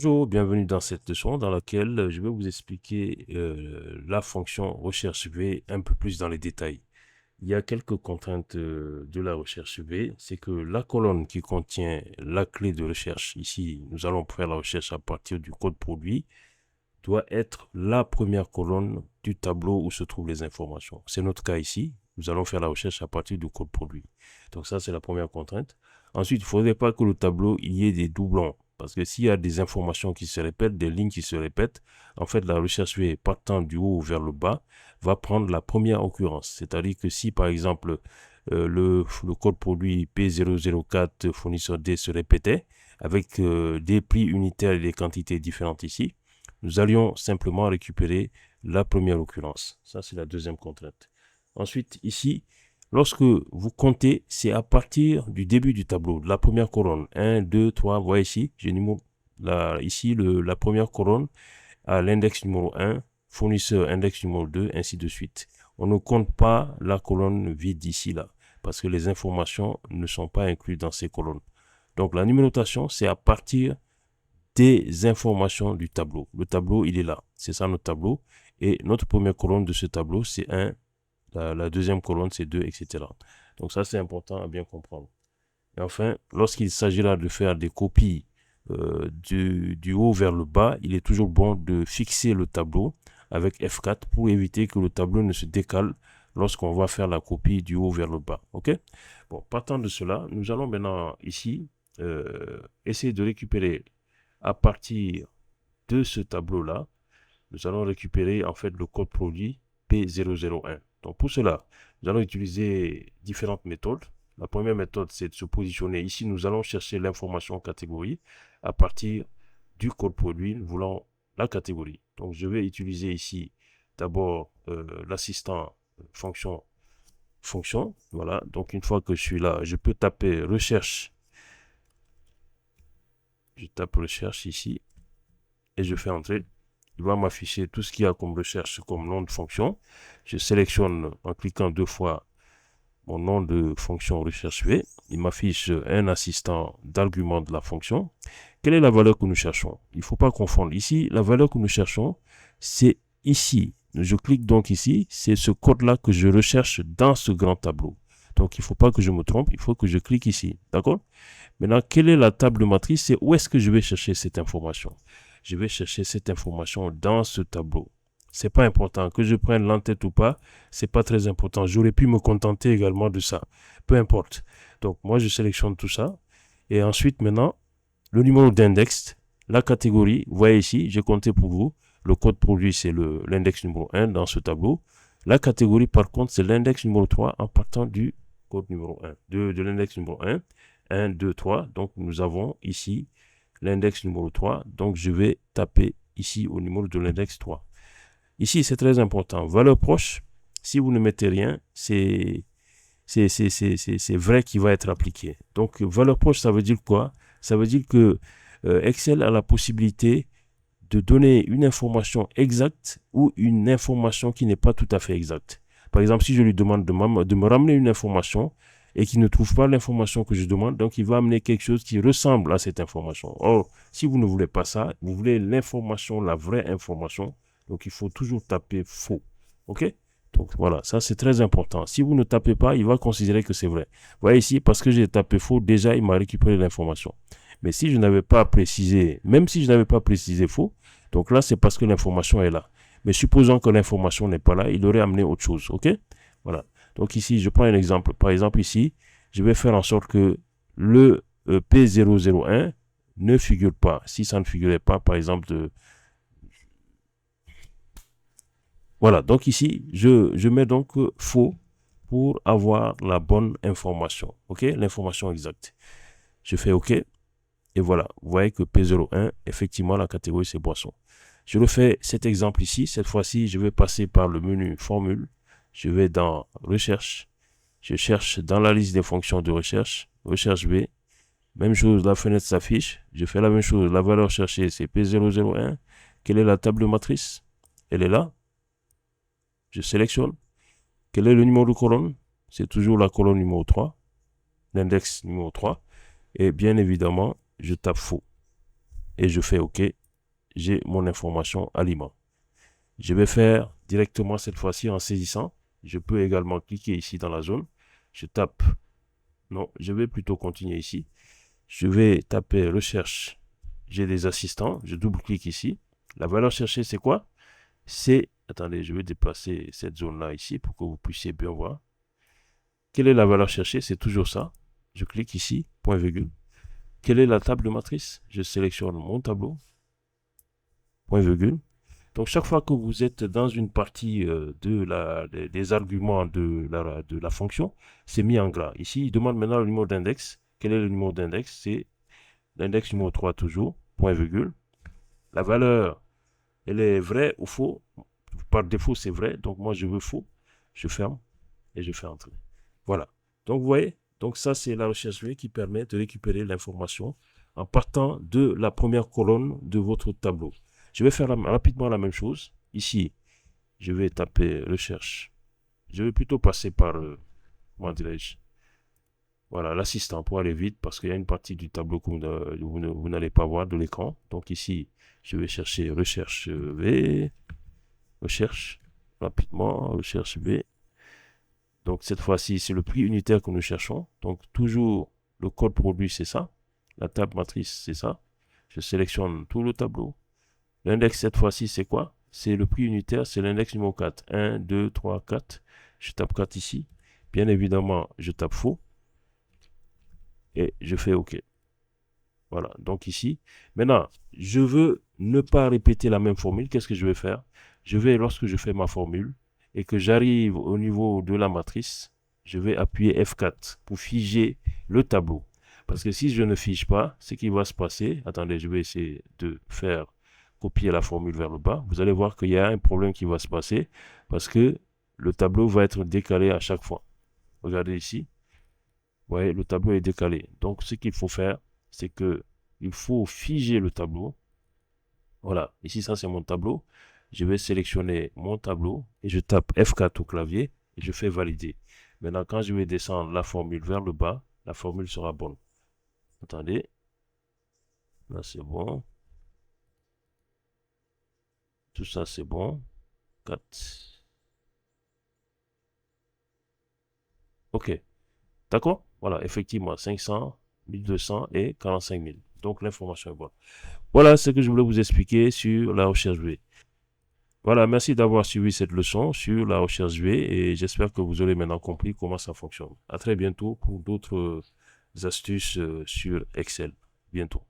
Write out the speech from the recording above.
Bonjour, bienvenue dans cette leçon dans laquelle je vais vous expliquer la fonction recherche V un peu plus dans les détails. Il y a quelques contraintes de la recherche V, c'est que la colonne qui contient la clé de recherche, ici nous allons faire la recherche à partir du code produit, doit être la première colonne du tableau où se trouvent les informations. C'est notre cas ici, nous allons faire la recherche à partir du code produit. Donc ça c'est la première contrainte. Ensuite, il ne faudrait pas que le tableau il y ait des doublons. Parce que s'il y a des informations qui se répètent, des lignes qui se répètent, en fait, la recherche V, partant du haut vers le bas, va prendre la première occurrence. C'est-à-dire que si, par exemple, le code produit P004 fournisseur D se répétait, avec des prix unitaires et des quantités différentes ici, nous allions simplement récupérer la première occurrence. Ça, c'est la deuxième contrainte. Ensuite, ici, lorsque vous comptez, c'est à partir du début du tableau, de la première colonne. 1, 2, 3, vous voyez ici, j'ai ici la première colonne à l'index numéro 1, fournisseur index numéro 2, ainsi de suite. On ne compte pas la colonne vide ici, là, parce que les informations ne sont pas incluses dans ces colonnes. Donc la numérotation, c'est à partir des informations du tableau. Le tableau, il est là. C'est ça notre tableau. Et notre première colonne de ce tableau, c'est 1. La deuxième colonne, c'est 2, etc. Donc ça, c'est important à bien comprendre. Et enfin, lorsqu'il s'agira de faire des copies du haut vers le bas, il est toujours bon de fixer le tableau avec F4 pour éviter que le tableau ne se décale lorsqu'on va faire la copie du haut vers le bas. OK? Bon, partant de cela, nous allons maintenant ici essayer de récupérer à partir de ce tableau-là, nous allons récupérer en fait le code produit P001. Donc pour cela, nous allons utiliser différentes méthodes. La première méthode, c'est de se positionner. Ici, nous allons chercher l'information catégorie à partir du code produit. Nous voulons la catégorie. Donc je vais utiliser ici d'abord l'assistant fonction. Voilà. Donc une fois que je suis là, je peux taper recherche. Je tape recherche ici et je fais entrer. Il va m'afficher tout ce qu'il y a comme recherche, comme nom de fonction. Je sélectionne en cliquant 2 fois mon nom de fonction recherche V. Il m'affiche un assistant d'argument de la fonction. Quelle est la valeur que nous cherchons? Il ne faut pas confondre. Ici, la valeur que nous cherchons, c'est ici. Je clique donc ici. C'est ce code-là que je recherche dans ce grand tableau. Donc, il ne faut pas que je me trompe. Il faut que je clique ici. D'accord? Maintenant, quelle est la table de matrice? C'est où est-ce que je vais chercher cette information? Je vais chercher cette information dans ce tableau. C'est pas important que je prenne l'entête ou pas, c'est pas très important. J'aurais pu me contenter également de ça. Peu importe. Donc moi je sélectionne tout ça et ensuite maintenant le numéro d'index, la catégorie, vous voyez ici, j'ai compté pour vous. Le code produit c'est l'index numéro 1 dans ce tableau. La catégorie par contre c'est l'index numéro 3 en partant du code numéro 1, de l'index numéro 1, 1, 2, 3. Donc nous avons ici l'index numéro 3. Donc je vais taper ici au numéro de l'index 3. Ici, c'est très important. Valeur proche, si vous ne mettez rien, c'est vrai qui va être appliqué. Donc, valeur proche, ça veut dire quoi? Ça veut dire que Excel a la possibilité de donner une information exacte ou une information qui n'est pas tout à fait exacte. Par exemple, si je lui demande de me ramener une information et qu'il ne trouve pas l'information que je demande, donc il va amener quelque chose qui ressemble à cette information. Or, si vous ne voulez pas ça, vous voulez l'information, la vraie information, donc il faut toujours taper faux. OK? Donc voilà, ça c'est très important. Si vous ne tapez pas, il va considérer que c'est vrai. Vous voyez ici, parce que j'ai tapé faux, déjà il m'a récupéré l'information. Mais si je n'avais pas précisé, même si je n'avais pas précisé faux, donc là c'est parce que l'information est là. Mais supposons que l'information n'est pas là, il aurait amené autre chose. OK? Voilà. Donc ici, je prends un exemple. Par exemple ici, je vais faire en sorte que le P001 ne figure pas. Si ça ne figurait pas, par exemple, voilà, donc ici, je mets donc faux pour avoir la bonne information, ok, l'information exacte. Je fais ok, et voilà, vous voyez que P01, effectivement, la catégorie c'est boisson. Je refais cet exemple ici, cette fois-ci, je vais passer par le menu formule, je vais dans recherche, je cherche dans la liste des fonctions de recherche, recherche B, même chose, la fenêtre s'affiche, je fais la même chose, la valeur cherchée c'est P001, quelle est la table de matrice? Elle est là. Je sélectionne. Quel est le numéro de colonne? C'est toujours la colonne numéro 3, l'index numéro 3. Et bien évidemment, je tape faux. et je fais OK. J'ai mon information aliment. Je vais faire directement cette fois-ci en saisissant. Je peux également cliquer ici dans la zone. Je tape. Non, je vais plutôt continuer ici. Je vais taper recherche. J'ai des assistants. Je double-clique ici. La valeur cherchée, c'est quoi? C'est, attendez, je vais déplacer cette zone-là ici pour que vous puissiez bien voir. Quelle est la valeur cherchée? C'est toujours ça. Je clique ici, point virgule. Quelle est la table de matrice? Je sélectionne mon tableau, point virgule. Donc, chaque fois que vous êtes dans une partie des arguments de la fonction, c'est mis en gras. Ici, il demande maintenant le numéro d'index. Quel est le numéro d'index? C'est l'index numéro 3 toujours, point virgule. La valeur, elle est vraie ou faux? Par défaut, c'est vrai. Donc, moi, je veux faux. Je ferme et je fais entrer. Voilà. Donc, vous voyez, donc ça, c'est la recherche V qui permet de récupérer l'information en partant de la première colonne de votre tableau. Je vais faire rapidement la même chose. Ici, je vais taper recherche. Je vais plutôt passer par, comment dirais-je, voilà, l'assistant pour aller vite parce qu'il y a une partie du tableau que vous n'allez pas voir de l'écran. Donc ici, je vais chercher recherche V, recherche, rapidement, recherche V. Donc cette fois-ci, c'est le prix unitaire que nous cherchons. Donc toujours le code produit, c'est ça. La table matrice, c'est ça. Je sélectionne tout le tableau. L'index cette fois-ci, c'est quoi? C'est le prix unitaire, c'est l'index numéro 4. 1, 2, 3, 4. Je tape 4 ici. Bien évidemment, je tape faux. Et je fais OK. Voilà, donc ici. Maintenant, je veux ne pas répéter la même formule. Qu'est-ce que je vais faire? Je vais, lorsque je fais ma formule et que j'arrive au niveau de la matrice, je vais appuyer F4 pour figer le tableau. Parce que si je ne fige pas, ce qui va se passer, attendez, je vais essayer de faire copier la formule vers le bas. Vous allez voir qu'il y a un problème qui va se passer parce que le tableau va être décalé à chaque fois. Regardez ici. Vous voyez, le tableau est décalé. Donc, ce qu'il faut faire, c'est que il faut figer le tableau. Voilà, ici, ça, c'est mon tableau. Je vais sélectionner mon tableau et je tape F4 au clavier et je fais valider. Maintenant, quand je vais descendre la formule vers le bas, la formule sera bonne. Attendez. Là, c'est bon. Tout ça, c'est bon. 4. OK. D'accord? Voilà, effectivement, 500, 1200 et 45 000. Donc, l'information est bonne. Voilà ce que je voulais vous expliquer sur la recherche V. Voilà, merci d'avoir suivi cette leçon sur la recherche V et j'espère que vous aurez maintenant compris comment ça fonctionne. À très bientôt pour d'autres astuces sur Excel. Bientôt.